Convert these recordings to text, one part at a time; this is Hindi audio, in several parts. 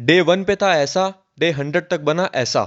डे 1 पे था ऐसा, डे 100 तक बना ऐसा।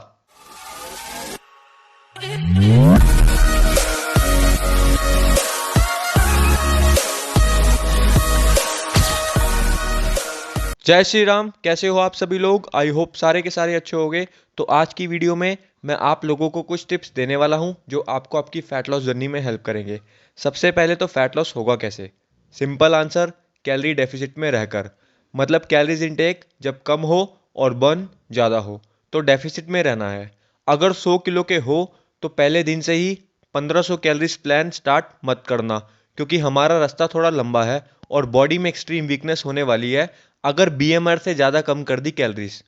जय श्री राम। कैसे हो आप सभी लोग? आई होप सारे के सारे अच्छे होंगे। तो आज की वीडियो में मैं आप लोगों को कुछ टिप्स देने वाला हूं जो आपको आपकी फैट लॉस जर्नी में हेल्प करेंगे। सबसे पहले तो फैट लॉस होगा कैसे? सिंपल आंसर, कैलोरी डेफिसिट में रहकर। मतलब कैलोरीज इनटेक जब कम हो और बर्न ज़्यादा हो तो डेफिसिट में रहना है। अगर 100 किलो के हो तो पहले दिन से ही 1500 कैलोरीज प्लान स्टार्ट मत करना, क्योंकि हमारा रास्ता थोड़ा लंबा है और बॉडी में एक्सट्रीम वीकनेस होने वाली है अगर बीएमआर से ज़्यादा कम कर दी कैलोरीज।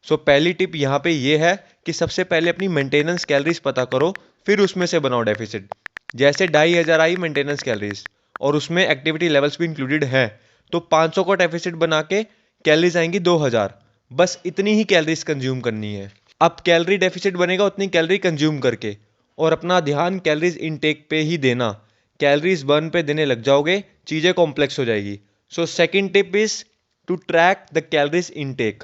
सो पहली टिप यहाँ पे ये है कि सबसे पहले अपनी मेंटेनेंस कैलोरीज पता करो, फिर उसमें से बनाओ डेफिसिट। जैसे 2500 आई मेंटेनेंस कैलोरीज और उसमें एक्टिविटी लेवल्स भी इंक्लूडेड है, तो 500 का डेफिसिट बना के कैलोरीज आएंगी 2000। बस इतनी ही कैलोरीज कंज्यूम करनी है। अब कैलोरी डेफिसिट बनेगा उतनी कैलोरी कंज्यूम करके, और अपना ध्यान कैलोरीज इनटेक पे ही देना। कैलोरीज बर्न पे देने लग जाओगे, चीज़ें कॉम्प्लेक्स हो जाएगी। So second tip is to track the calories intake.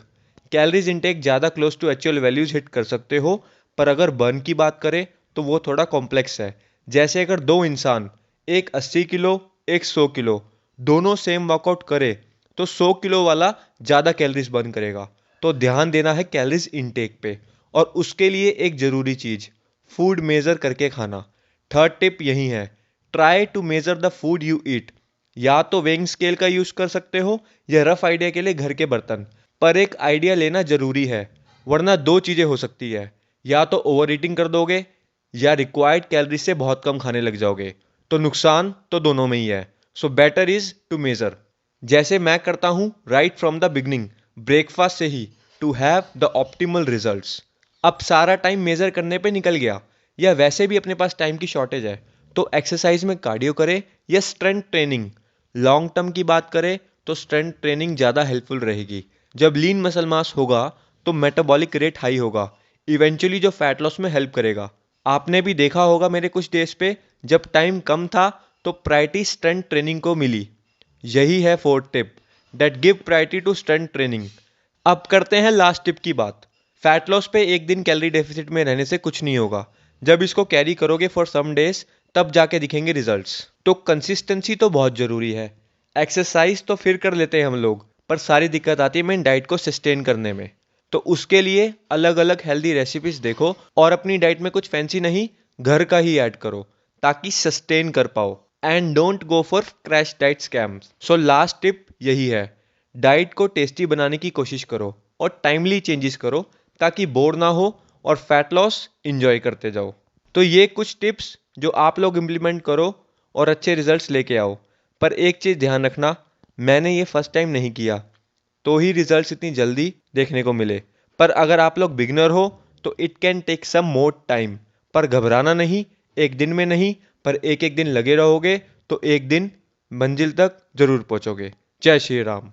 Calories intake ज़्यादा close to actual values hit कर सकते हो, पर अगर बर्न की बात करें तो वो थोड़ा कॉम्प्लेक्स है। जैसे अगर दो इंसान, एक 80 किलो एक 100 किलो, दोनों सेम वर्कआउट करे तो 100 किलो वाला ज़्यादा कैलोरीज बर्न करेगा। तो ध्यान देना है कैलोरीज इनटेक पे, और उसके लिए एक ज़रूरी चीज़, फूड मेज़र करके खाना। थर्ड टिप यही है, try to measure the food you eat. या तो वेइंग स्केल का यूज कर सकते हो या रफ आइडिया के लिए घर के बर्तन, पर एक आइडिया लेना जरूरी है, वरना दो चीजें हो सकती है, या तो ओवर ईटिंग कर दोगे या रिक्वायर्ड कैलोरी से बहुत कम खाने लग जाओगे। तो नुकसान तो दोनों में ही है। So better is to measure, जैसे मैं करता हूं right from the beginning, breakfast से ही, to have the optimal results. अब सारा टाइम मेजर करने पे निकल गया, या वैसे भी अपने पास टाइम की शॉर्टेज है, तो एक्सरसाइज में कार्डियो करें या स्ट्रेंथ ट्रेनिंग। लॉन्ग टर्म की बात करें तो स्ट्रेंथ ट्रेनिंग ज़्यादा हेल्पफुल रहेगी। जब लीन मसल मास होगा तो मेटाबॉलिक रेट हाई होगा, इवेंचुअली जो फैट लॉस में हेल्प करेगा। आपने भी देखा होगा मेरे कुछ डेज पे जब टाइम कम था तो प्रायोरिटी स्ट्रेंथ ट्रेनिंग को मिली। यही है fourth tip, that give priority to strength training. अब करते हैं लास्ट टिप की बात। फैट लॉस पे एक दिन कैलोरी डेफिसिट में रहने से कुछ नहीं होगा। जब इसको कैरी करोगे फॉर सम डेज, तब जाके दिखेंगे रिजल्ट्स। तो कंसिस्टेंसी तो बहुत जरूरी है। एक्सरसाइज तो फिर कर लेते हैं हम लोग, पर सारी दिक्कत आती है मेन डाइट को सस्टेन करने में। तो उसके लिए अलग अलग हेल्दी रेसिपीज देखो, और अपनी डाइट में कुछ फैंसी नहीं, घर का ही ऐड करो ताकि सस्टेन कर पाओ। And don't go for crash diet scams. So last tip यही है, डाइट को टेस्टी बनाने की कोशिश करो और टाइमली चेंजेस करो ताकि बोर ना हो और फैट लॉस इंजॉय करते जाओ। तो ये कुछ टिप्स जो आप लोग इम्प्लीमेंट करो और अच्छे रिजल्ट्स लेके आओ। पर एक चीज़ ध्यान रखना, मैंने ये फर्स्ट टाइम नहीं किया तो ही रिजल्ट्स इतनी जल्दी देखने को मिले। पर अगर आप लोग बिगनर हो तो it can take some more time. पर घबराना नहीं, एक दिन में नहीं, पर एक एक दिन लगे रहोगे तो एक दिन मंजिल तक जरूर पहुंचोगे। जय श्री राम।